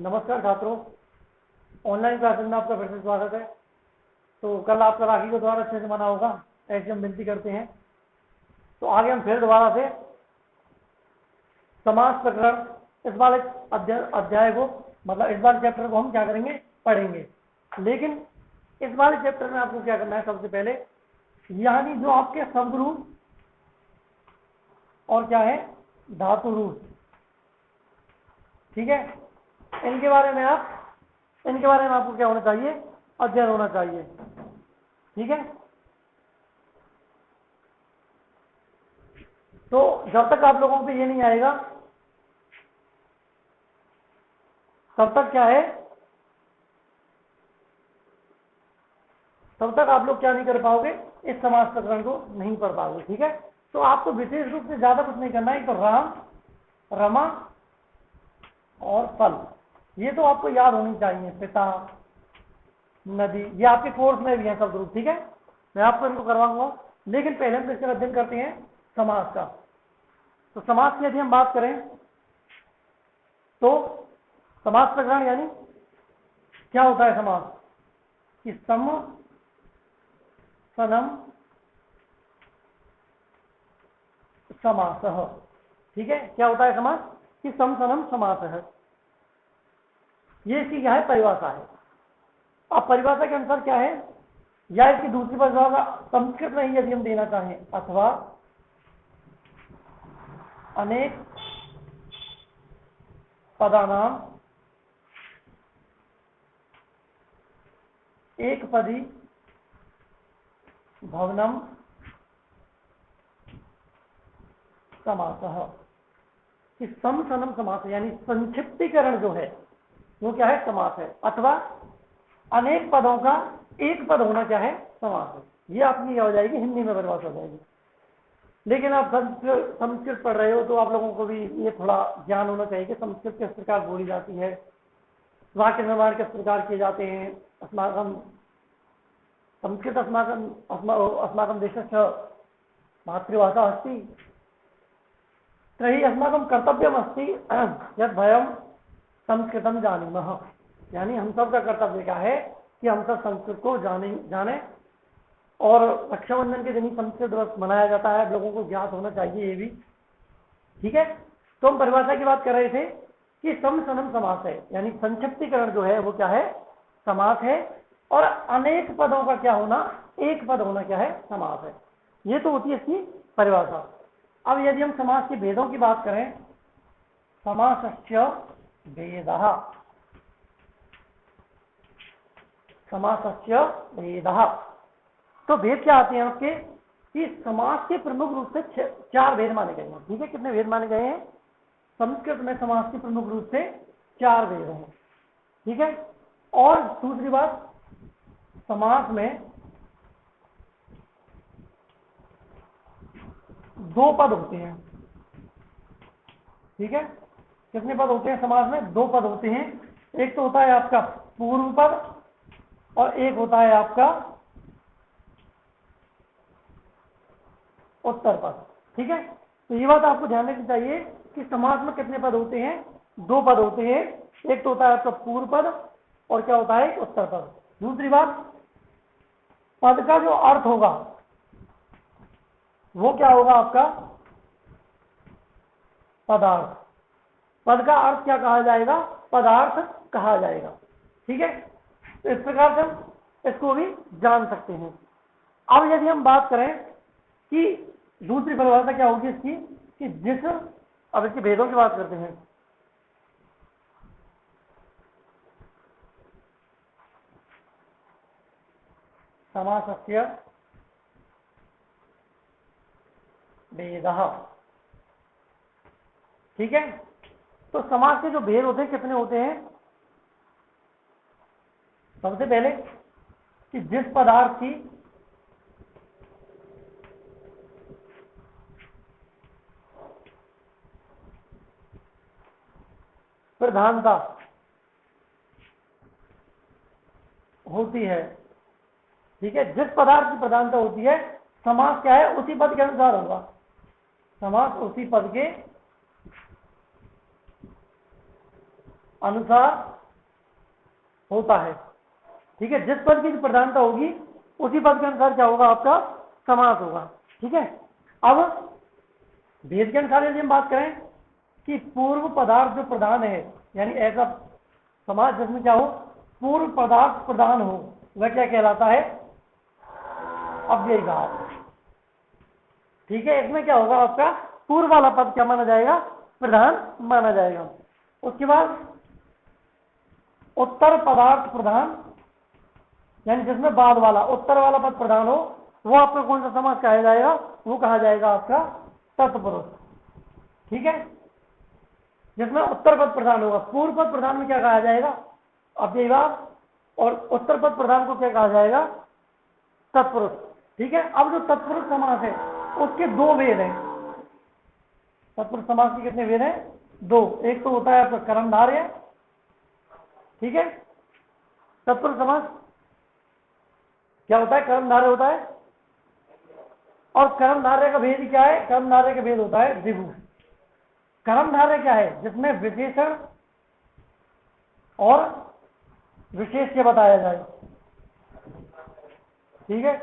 नमस्कार छात्रों, online classes में आपका फिर से स्वागत है। तो कल आपका राखी को द्वारा अच्छे से मना होगा, ऐसे हम विनती करते हैं। तो आगे हम फिर दोबारा से समास प्रकरण इस वाले अध्याय को, मतलब इस वाले चैप्टर को हम क्या करेंगे, पढ़ेंगे। लेकिन इस वाले चैप्टर में आपको क्या करना है, सबसे पहले यानी जो आपके शब्द रूप और क्या है, धातु रूप, ठीक है, इनके बारे में आपको क्या होना चाहिए, अध्ययन होना चाहिए। ठीक है, तो जब तक आप लोगों को ये नहीं आएगा तब तक क्या है, तब तक आप लोग क्या नहीं कर पाओगे, इस समास प्रकरण को नहीं पढ़ पाओगे। ठीक है, तो आपको विशेष रूप से ज्यादा कुछ नहीं करना है। तो राम, रमा और फल, ये तो आपको याद होनी चाहिए। पिता, नदी, ये आपके कोर्स में भी है शब्द रूप। ठीक है, मैं आपको इनको करवाऊंगा, लेकिन पहले हम इसका अध्ययन करते हैं समास का। तो समास की यदि हम बात करें तो समास प्रकरण यानी क्या होता है समास, कि सम सनम समासः। ठीक है, क्या होता है समास, कि सम सनम समासः। ये इसकी क्या है, परिभाषा है। अब परिभाषा के अनुसार क्या है, या इसकी दूसरी परिभाषा संस्कृत में ही यदि हम देना चाहें, अथवा अनेक पदानाम एक पदी भवनम समासः। कि सम सनम समास यानी संक्षिप्तीकरण जो है वो क्या है, समास है। अथवा अनेक पदों का एक पद होना क्या है, समास है। ये आपकी क्या हो जाएगी, हिंदी में परिभाषा हो जाएगी। लेकिन आप संस्कृत पढ़ रहे हो तो आप लोगों को भी ये थोड़ा ज्ञान होना चाहिए कि संस्कृत किस प्रकार बोली जाती है, वाक्य निर्माण किस प्रकार किए जाते हैं। अस्माकं संस्कृत अस्माकं देशस्य मातृभाषा अस्ति, तर्हि अस्माकं कर्तव्यम् अस्ति यत् वयं संस्कृतं जानीमः। यानी हम सब का कर्तव्य क्या है कि हम सब संस्कृत को जाने। और रक्षाबंधन के दिन ही संस्कृत दिवस मनाया जाता है, लोगों को ज्ञात होना चाहिए ये भी। ठीक है, तो हम परिभाषा की बात कर रहे थे कि सम सनम समास है, यानी संक्षिप्तीकरण जो है वो क्या है, समास है। और अनेक पदों का क्या होना, एक पद होना क्या है, समास है। ये तो होती है इसकी परिभाषा। अब यदि हम समास के भेदों की बात करें, समासस्य भेदः, समासस्य भेदः, तो भेद क्या आते हैं आपके, कि समास के प्रमुख रूप से चार भेद माने गए हैं। ठीक है, कितने भेद माने गए हैं, संस्कृत में समास के प्रमुख रूप से चार भेद हैं। ठीक है, और दूसरी बात, समास में दो पद होते हैं। ठीक है, कितने पद होते हैं समास में, दो पद होते हैं। एक तो होता है आपका पूर्व पद और एक होता है आपका उत्तर पद। ठीक है, तो ये बात आपको ध्यान रखनी चाहिए कि समास में कितने पद होते हैं, दो पद होते हैं। एक तो होता है आपका पूर्व पद और क्या होता है, उत्तर पद। दूसरी बात, पद का जो अर्थ होगा वो क्या होगा आपका, पदार्थ। पद का अर्थ क्या कहा जाएगा, पदार्थ कहा जाएगा। ठीक है, तो इस प्रकार से हम इसको भी जान सकते हैं। अब यदि हम बात करें कि दूसरी परिभाषा क्या होगी इसकी, कि जिस, अब इसके भेदों की बात करते हैं। समासस्य भेदः। ठीक है, तो समास के जो भेद होते हैं कितने होते हैं, सबसे पहले कि जिस पदार्थ की प्रधानता होती है। ठीक है, जिस पदार्थ की प्रधानता होती है, समास क्या है, उसी पद के अनुसार होगा। समास उसी पद के अनुसार होता है। ठीक है, जिस पद की प्रधानता होगी उसी पद के अनुसार क्या होगा, आपका समास होगा। ठीक है, अब भेद के अनुसार यदि हम बात करें कि पूर्व पदार्थ जो प्रधान है, यानी ऐसा समास जिसमें क्या हो, पूर्व पदार्थ प्रधान हो, वह क्या कहलाता है, अव्ययी भाव। ठीक है, इसमें क्या होगा, आपका पूर्व वाला पद क्या माना जाएगा, प्रधान माना जाएगा। उसके बाद उत्तर पदार्थ प्रधान, यानी जिसमें बाद वाला उत्तर वाला पद प्रधान हो, वो आपका कौन सा समास कहा जाएगा, वो कहा जाएगा आपका तत्पुरुष। ठीक है, जिसमें उत्तर पद प्रधान होगा, पूर्व पद प्रधान में क्या कहा जाएगा, अव्ययी भाव, और उत्तर पद प्रधान को क्या कहा जाएगा, तत्पुरुष। ठीक है, अब जो तत्पुरुष समास है उसके दो भेद हैं। तत्पुरुष समास के कितने भेद हैं, दो। एक तो होता है आपका कर्मधारय। ठीक है, तत्पुरुष समास क्या होता है, कर्मधारय होता है, और कर्मधारय का भेद क्या है, कर्मधारय का भेद होता है द्विगु। कर्मधारय क्या है, जिसमें विशेषण और विशेष्य बताया जाए। ठीक है,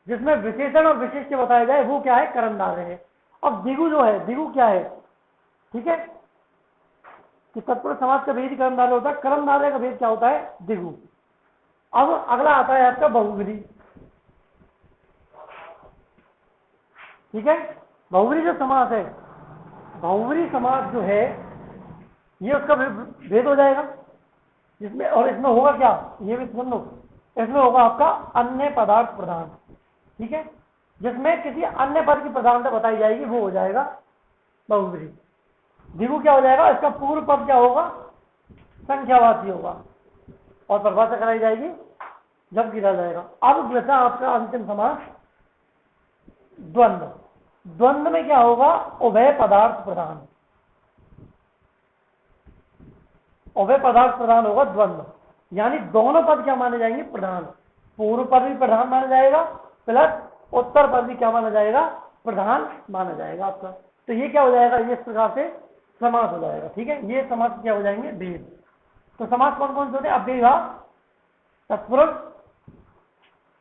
जिसमें विशेषण और विशेष्य बताया जाए वो क्या है, कर्मधारय है। अब द्विगु जो है, द्विगु क्या है, ठीक है, कि तत्पुरुष समास का भेद कर्मधारय होता है, कर्मधारय का भेद क्या होता है, द्विगु। अब अगला आता है आपका बहुव्रीहि। ठीक है, बहुव्रीहि जो समास है, बहुव्रीहि समास जो है ये उसका भेद हो जाएगा, जिसमें, और इसमें होगा क्या, ये भी सुन लो, इसमें होगा आपका अन्य पदार्थ प्रधान। ठीक है, जिसमें किसी अन्य पद की प्रधानता बताई जाएगी वो हो जाएगा बहुव्रीहि। द्विगु क्या हो जाएगा, इसका पूर्व पद क्या होगा, संख्यावाची होगा, और परिभाषा कराई जाएगी जब गिरा जाएगा। अब बचा आपका अंतिम समास द्वंद्व। द्वंद्व में क्या होगा, उभय पदार्थ प्रधान। उभय पदार्थ प्रधान होगा द्वंद्व, यानी दोनों पद क्या माने जाएंगे, प्रधान। पूर्व पद भी प्रधान माना जाएगा, प्लस उत्तर पद भी क्या माना जाएगा, प्रधान माना जाएगा आपका। तो ये क्या हो जाएगा, ये इस प्रकार से समास हो जाएगा। ठीक है, ये समास क्या हो जाएंगे, भेद। तो समास कौन कौन से होते हैं, अव्ययी भाव, तत्पुरुष,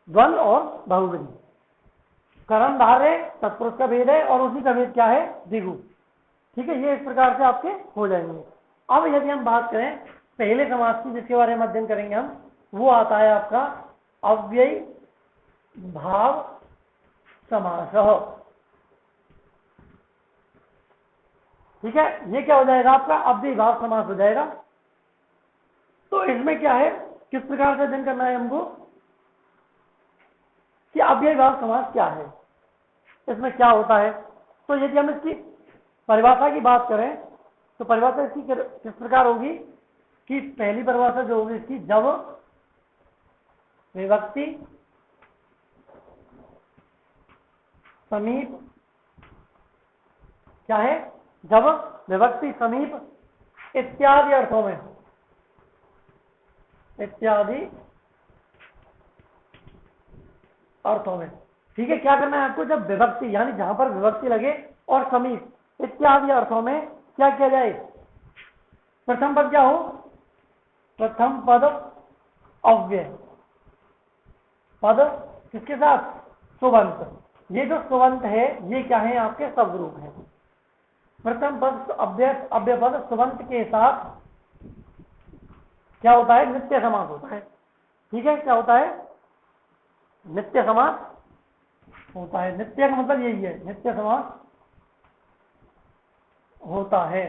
द्वंद्व और बहुव्रीहि। कर्मधारय तत्पुरुष का भेद है, और उसी का भेद क्या है, द्विगु। ठीक है, ये इस प्रकार से आपके हो जाएंगे। अब यदि हम बात करें पहले समास की, जिसके बारे में अध्ययन करेंगे हम, वो आता है आपका अव्ययी भाव समास। ठीक है, ये क्या हो जाएगा, आपका अव्ययी भाव समास हो जाएगा। तो इसमें क्या है, किस प्रकार से अध्ययन करना है हमको, कि अव्ययी भाव समास क्या है, इसमें क्या होता है। तो यदि हम इसकी परिभाषा की बात करें तो परिभाषा इसकी किस प्रकार होगी, कि पहली परिभाषा जो होगी इसकी, जब विभक्ति समीप क्या है, जब विभक्ति समीप इत्यादि अर्थों में, इत्यादि अर्थों में। ठीक है, क्या करना है आपको, जब विभक्ति यानी जहां पर विभक्ति लगे और समीप इत्यादि अर्थों में क्या किया जाए, प्रथम पद क्या हो, प्रथम पद अव्यय पद, किसके साथ, सुबंत। ये जो सुबंत है ये क्या है, आपके शब्द रूप है। प्रथम पद अव्यय, अव्यय पद सुबंत के साथ क्या होता है, नित्य समास होता है। ठीक है, क्या होता है, नित्य समास होता है। नित्य का मतलब यही है, नित्य समास होता है।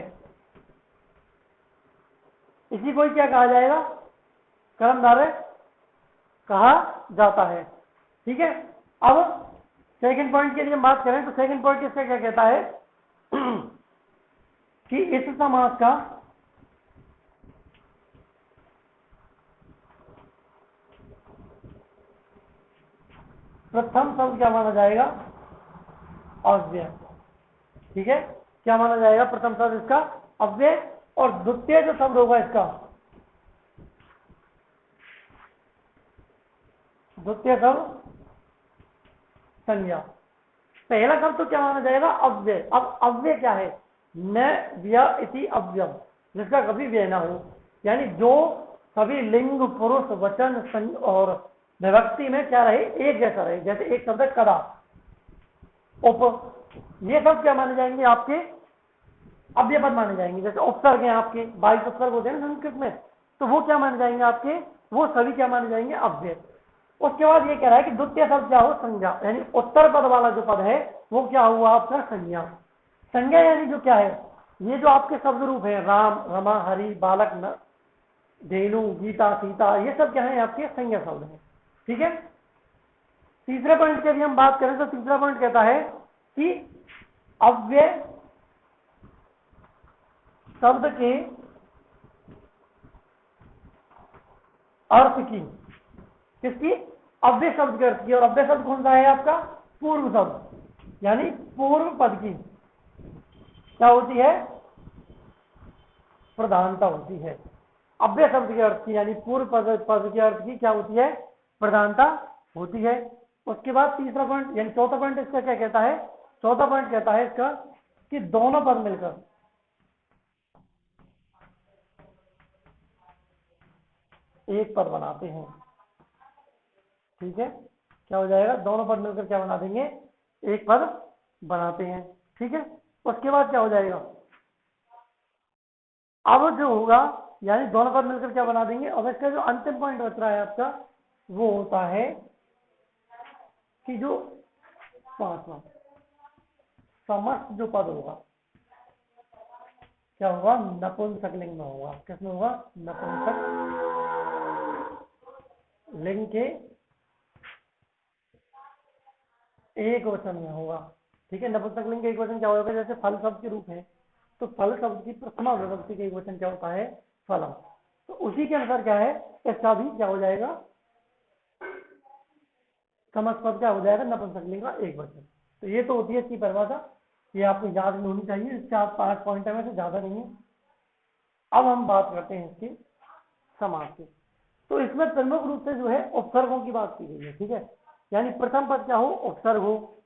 इसी को क्या कहा जाएगा, कर्मधारय कहा जाता है। ठीक है, अब सेकंड पॉइंट के लिए हम बात करें तो सेकंड पॉइंट इसका क्या कहता है, कि इस समास का प्रथम शब्द क्या माना जाएगा, अव्यय। ठीक है, क्या माना जाएगा, प्रथम शब्द इसका अव्यय, और द्वितीय जो शब्द होगा इसका, द्वितीय शब्द संज्ञा। पहला शब्द तो क्या माना जाएगा, अव्यय। अब अव्यय क्या है, न व्यय इति अव्यय, जिसका कभी व्यय ना हो, यानी जो सभी लिंग पुरुष वचन और विभक्ति में क्या रहे, एक जैसा रहे। जैसे एक शब्द है कदा, उप, ये सब क्या माने जाएंगे आपके अव्यय पद माने जाएंगे। जैसे उपसर्ग हैं आपके 22 उपसर्ग होते हैं ना संस्कृत में, तो वो क्या माने जाएंगे आपके, वो सभी क्या माने जाएंगे, अव्यय। उसके बाद ये कह रहा है कि द्वितीय शब्द क्या हो, संज्ञा, यानी उत्तर पद वाला जो पद है वो क्या हुआ आपका, संज्ञा। संज्ञा यानी जो क्या है, ये जो आपके शब्द रूप है राम, रमा, हरि, बालक, धेनु, गीता, सीता, ये सब क्या है आपके संज्ञा शब्द है। ठीक है। तीसरे पॉइंट की यदि हम बात करें तो तीसरा पॉइंट कहता है कि अव्यय शब्द के अर्थ की, किसकी, अव्यय शब्द के अर्थ की। और अव्यय शब्द कौन सा है आपका, पूर्व शब्द, यानी पूर्व पद की क्या होती है, प्रधानता होती है। अव्यय शब्द के अर्थ की यानी पूर्व पद के अर्थ की क्या होती है, प्रधानता होती है। उसके बाद तीसरा पॉइंट यानी चौथा पॉइंट इसका क्या कहता है, चौथा पॉइंट कहता है इसका कि दोनों पद मिलकर एक पद बनाते हैं। ठीक है, क्या हो जाएगा, दोनों पद मिलकर क्या बना देंगे, एक पद बनाते हैं। ठीक है। उसके बाद क्या हो जाएगा, अब जो होगा यानी दोनों पद मिलकर क्या बना देंगे। अब इसका जो अंतिम पॉइंट बच रहा है आपका वो होता है कि जो पांचवा समस्त जो पद होगा क्या होगा, नपुंसकलिंग में होगा। किसमें होगा, नपुंसक लिंग के एक वचन में होगा। ठीक है, नपुंसक लिंग के एक वचन क्या होगा, जैसे फल शब्द के रूप है तो फल शब्द की प्रथमा विभक्ति के एक वचन क्या होता है, फलम। तो उसी के अनुसार क्या है, इसका भी क्या हो जाएगा, समस्त पद क्या हो जाएगा, नपुंसक लिंग का एक वचन। तो ये तो होती है इसकी परिभाषा, ये आपको याद में होनी चाहिए। इसके आप 5 पॉइंट है, वैसे ज्यादा नहीं है। अब हम बात करते हैं इसके समास की। तो इसमें प्रमुख रूप से जो है उपसर्गों की बात की गई है। ठीक है, यानी प्रथम पद क्या हो, उपसर्ग हो,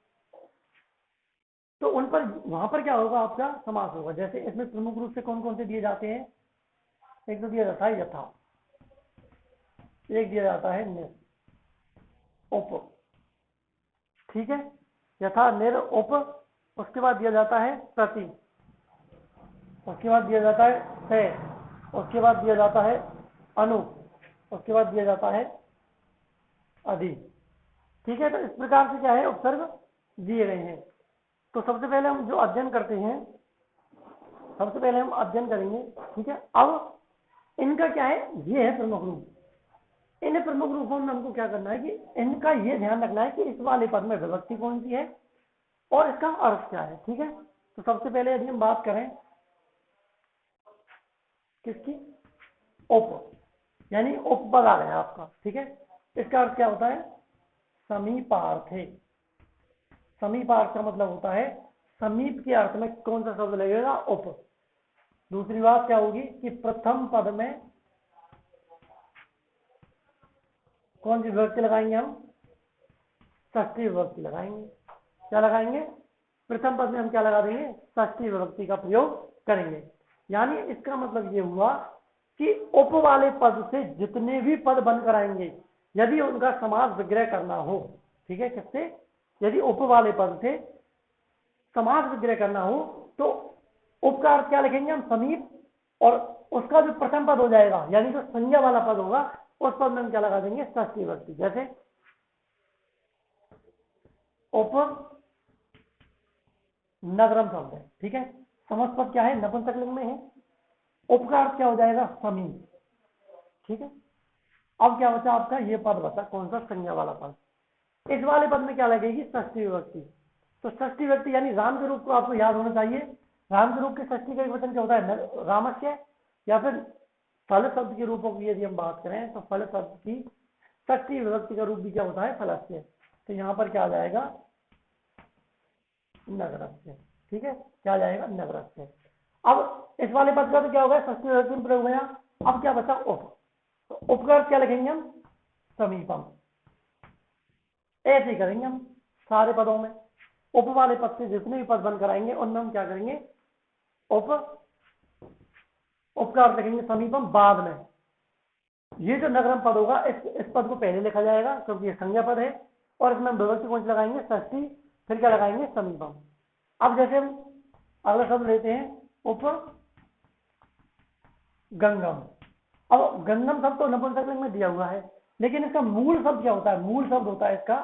तो उन पर वहां पर क्या होगा, आपका समास होगा। जैसे इसमें प्रमुख रूप से कौन कौन से दिए जाते हैं, एक तो दिया जाता है यथा, एक दिया जाता है निर, उप। ठीक है, यथा, निर, उप। उसके बाद दिया जाता है प्रति, उसके बाद दिया जाता है से, उसके बाद दिया जाता है अनु, उसके बाद दिया जाता है अधि। ठीक है, तो इस प्रकार से क्या है, उपसर्ग दिए गए हैं। तो सबसे पहले हम जो अध्ययन करते हैं, सबसे पहले हम अध्ययन करेंगे। ठीक है, अब इनका क्या है, ये है प्रमुख रूप। इन प्रमुख रूपों में हमको क्या करना है कि इनका ये ध्यान रखना है कि इस वाले पद में विभक्ति कौन सी है और इसका अर्थ क्या है। ठीक है, तो सबसे पहले यदि हम बात करें किसकी, उप, यानी उपपद आ गया आपका। ठीक है, इसका अर्थ क्या होता है, समीपार्थे। समीपार्थ का मतलब होता है समीप के अर्थ में कौन सा शब्द लगेगा, उप। दूसरी बात क्या होगी कि प्रथम पद में कौन सी विभक्ति लगाएंगे हम, षष्ठी विभक्ति लगाएंगे। क्या लगाएंगे, प्रथम पद में हम क्या लगा देंगे, षष्ठी विभक्ति का प्रयोग करेंगे। यानी इसका मतलब ये हुआ कि उप वाले पद से जितने भी पद बनकर आएंगे यदि उनका समास विग्रह करना हो, ठीक है, किससे, यदि उप वाले पद से समास विग्रह करना हो तो उप का अर्थ क्या लिखेंगे हम, समीप, और उसका जो प्रथम पद हो जाएगा यानी जो संज्ञा वाला पद होगा उस पद में हम क्या लगा देंगे, षष्ठी विभक्ति। जैसे उप नगरम शब्द है। ठीक है, समस्त पद क्या है, नपुंसक लिंग में है, उप का अर्थ क्या हो जाएगा, समीप। ठीक है, अब क्या बचा आपका, ये पद बचा कौन सा, संज्ञा वाला पद। इस वाले पद में क्या लगेगी, षष्ठी विभक्ति। तो षष्ठी विभक्ति यानी राम के रूप को आपको याद होना चाहिए। राम के रूप के षष्ठी का एक वचन क्या होता है, रामस्य, या फिर फल शब्द के रूपों की यदि हम बात करें तो फल शब्द की षष्ठी विभक्ति का रूप भी क्या होता है, फलस्य। तो यहाँ पर क्या आ जाएगा, नगरस्य। ठीक है, क्या आ जाएगा, नगरस्य। अब इस वाले पद का तो क्या होगा, षष्ठी विभक्ति में प्रयोग गया। अब क्या बचा, उप। तो उप का क्या लिखेंगे हम, समीपम। ऐसे ही करेंगे हम सारे पदों में, उप वाले पद से जितने भी पद बनकर आएंगे उनमें हम क्या करेंगे, उप, उप का अर्थ लिखेंगे समीपम बाद में, ये जो नगरम पद होगा इस पद को पहले लिखा जाएगा क्योंकि ये संज्ञा पद है, और इसमें हम विभक्ति कौन सी लगाएंगे? षष्ठी, फिर क्या लगाएंगे? समीपम। अब जैसे हम अगला शब्द लेते हैं उप गंगम। अब गंगम शब्द तो नपुंसकलिंग में दिया हुआ है, लेकिन इसका मूल शब्द क्या होता है? मूल शब्द होता है इसका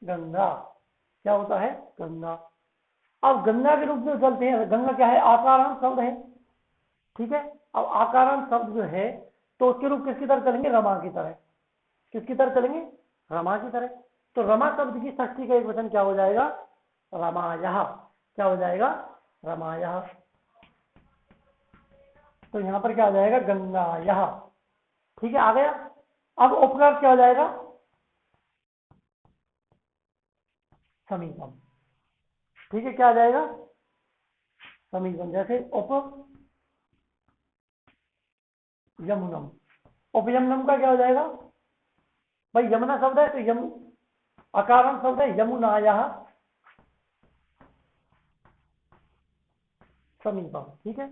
गंगा। क्या होता है? गंगा। अब गंगा के रूप में चलते हैं। गंगा क्या है? आकारांत शब्द है, ठीक है। अब आकारांत शब्द जो है तो उसके रूप किसकी तरह चलेंगे? रमा की तरह। किसकी तरह चलेंगे? रमा की तरह। तो रमा शब्द की षष्ठी का एक वचन क्या हो जाएगा? रमायः। क्या हो जाएगा? रमायः। तो यहां पर क्या हो जाएगा? गंगायः। ठीक है, आ गया। अब उपकार क्या हो जाएगा? समीपम। ठीक है, क्या आ जाएगा? समीपम। जैसे उप यमुनम। उपयमुनम का क्या हो जाएगा? भाई यमुना शब्द है तो अकारण शब्द है, यमुनायः समीपम। ठीक है,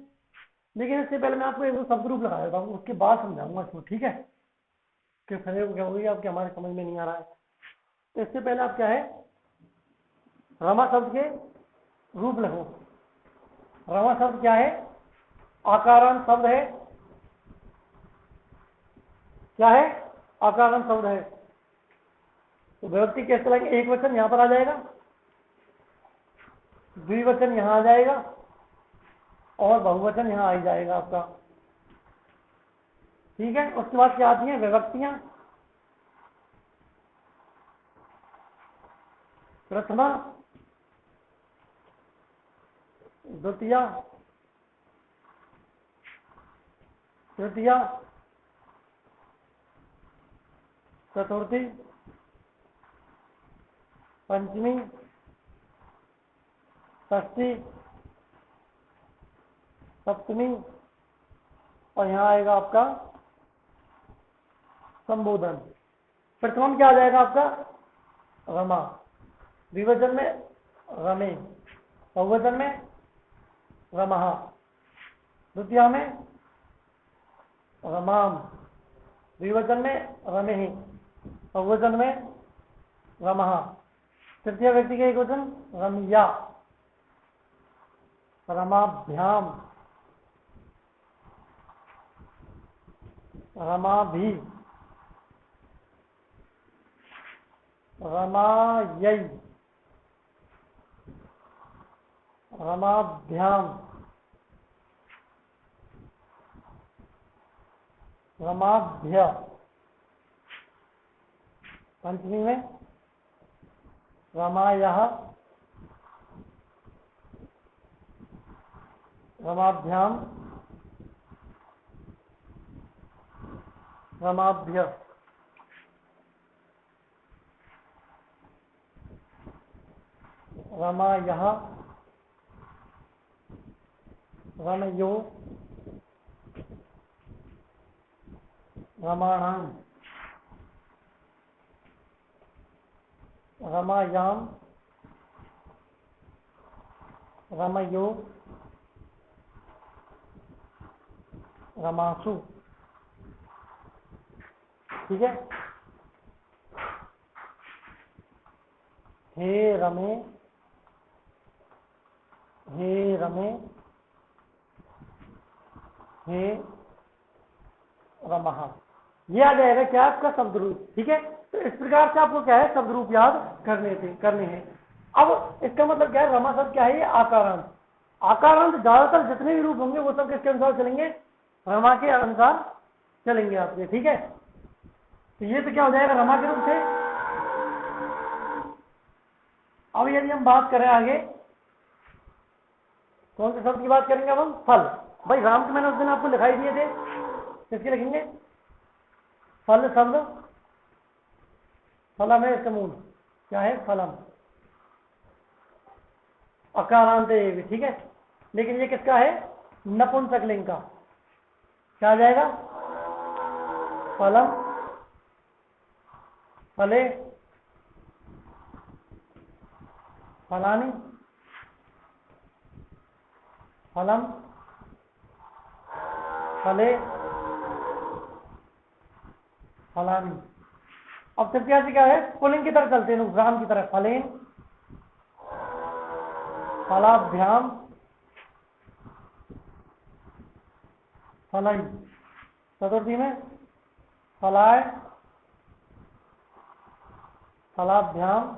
लेकिन इससे पहले मैं आपको एक शब्द रूप लगा देता हूँ, उसके बाद समझाऊंगा इसको, ठीक है? कि फिर क्या होगी आपके हमारे समझ में नहीं आ रहा है। तो इससे पहले आप क्या है, रमा शब्द के रूप लिखो। रमा शब्द क्या है? आकारांत शब्द है। क्या है? आकारांत शब्द है। तो विभक्ति कैसे लगेगी? एक वचन यहां पर आ जाएगा, द्विवचन यहां आ जाएगा, और बहुवचन यहां आ जाएगा आपका। ठीक है, उसके बाद क्या आती हैं? विभक्तियां। प्रथमा, द्वितीया, तृतीया, चतुर्थी, पंचमी, षष्ठी, सप्तमी, और यहां आएगा आपका संबोधन। प्रथम क्या आ जाएगा आपका? रमा। द्विवचन में रमे, बहुवचन में रमः, द्वितीया में रमाम, द्विवचन में रमेहि, बहुवचन में रमः, तृतीय व्यक्ति का एक वचन रमिया, रमाभ्याम, रमाभि, रमायै, रमाभ्याम, रमाभ्य, पंचमी में रमायः, रमाभ्याम, रमाभ्य, रमायः, रमयो, रमाणाम, रमायाम, रमयो, रमासु। ठीक है, हे रमे, हे रमे, हे रमः। ये आ जाएगा क्या? आपका शब्द रूप। ठीक है, तो इस प्रकार से आपको क्या है? शब्द रूप याद करने हैं। अब इसका मतलब क्या है? रमा शब्द क्या है? ये आकारांत। आकारांत ज्यादातर जितने भी रूप होंगे वो सब किसके अनुसार चलेंगे? रमा के अनुसार चलेंगे आपके। ठीक है, तो ये तो क्या हो जाएगा? रमा के रूप से। अब यदि हम बात करें आगे, कौन से शब्द की बात करेंगे अब हम? फल। भाई राम के मैंने उस दिन आपको लिखाई दिए थे, किसके लिखेंगे? फल शब्द, फलम है इसका मूल। क्या है? फलम। अकारांत है ये भी। ठीक है, लेकिन ये किसका है? नपुंसकलिंग का। क्या आ जाएगा? फलम, फले, फलानी, फलम, फले, फलानी। अब तृतीया से क्या है, पुल्लिंग की तरफ चलते हैं, राम की तरफ, फलेन, फलाभ्याम, फलाई। चतुर्थी में फलाय, फलाभ्याम,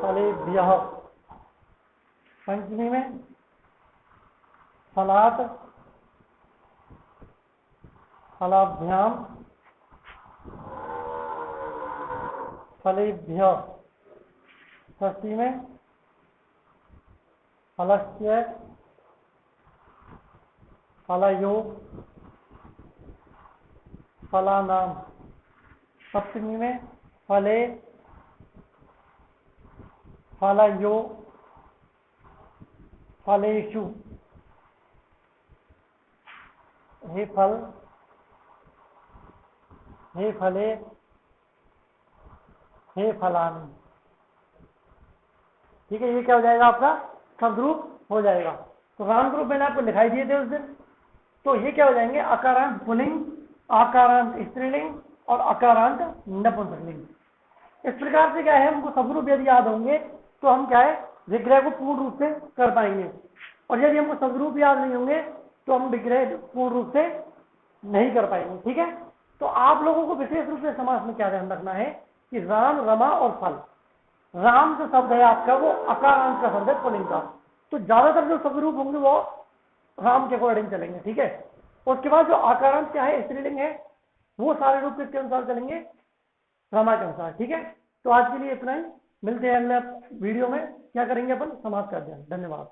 फलेभ्यः। पंचमी में फलात, फलाभ्याम, फलेभ्यः। षष्ठी में फलस्य, फलयो, फलानाम। सप्तमी में फले, फलयो, फलेषु। हे फल, हे फले, हे फलानी। ठीक है, ये क्या हो जाएगा आपका शब्द रूप हो जाएगा। तो राम ग्रुप मैंने आपको दिखाई दिए थे उस दिन। तो ये क्या हो जाएंगे, अकारांत पुल्लिंग, आकारांत स्त्रीलिंग और अकारांत नपुंसकलिंग। इस प्रकार से क्या है, हमको शब्द रूप यदि याद होंगे तो हम क्या है विग्रह को पूर्ण रूप से कर पाएंगे, और यदि हमको शब्द रूप याद नहीं होंगे तो हम विग्रह पूर्ण रूप से नहीं कर पाएंगे। ठीक है, तो आप लोगों को विशेष रूप से समास में क्या ध्यान रखना है कि राम, रमा और फल। राम जो शब्द है आपका वो अकारांत का शब्द है पुल्लिंग का, तो ज्यादातर जो शब्द रूप होंगे वो राम के अकॉर्डिंग चलेंगे। ठीक है, उसके बाद जो आकारांत क्या है स्त्रीलिंग है वो सारे रूप किसके अनुसार चलेंगे, रमा के अनुसार। ठीक है, तो आज के लिए इतना ही, मिलते हैं अगले वीडियो में। क्या करेंगे अपन, समाज का अध्ययन। धन्यवाद।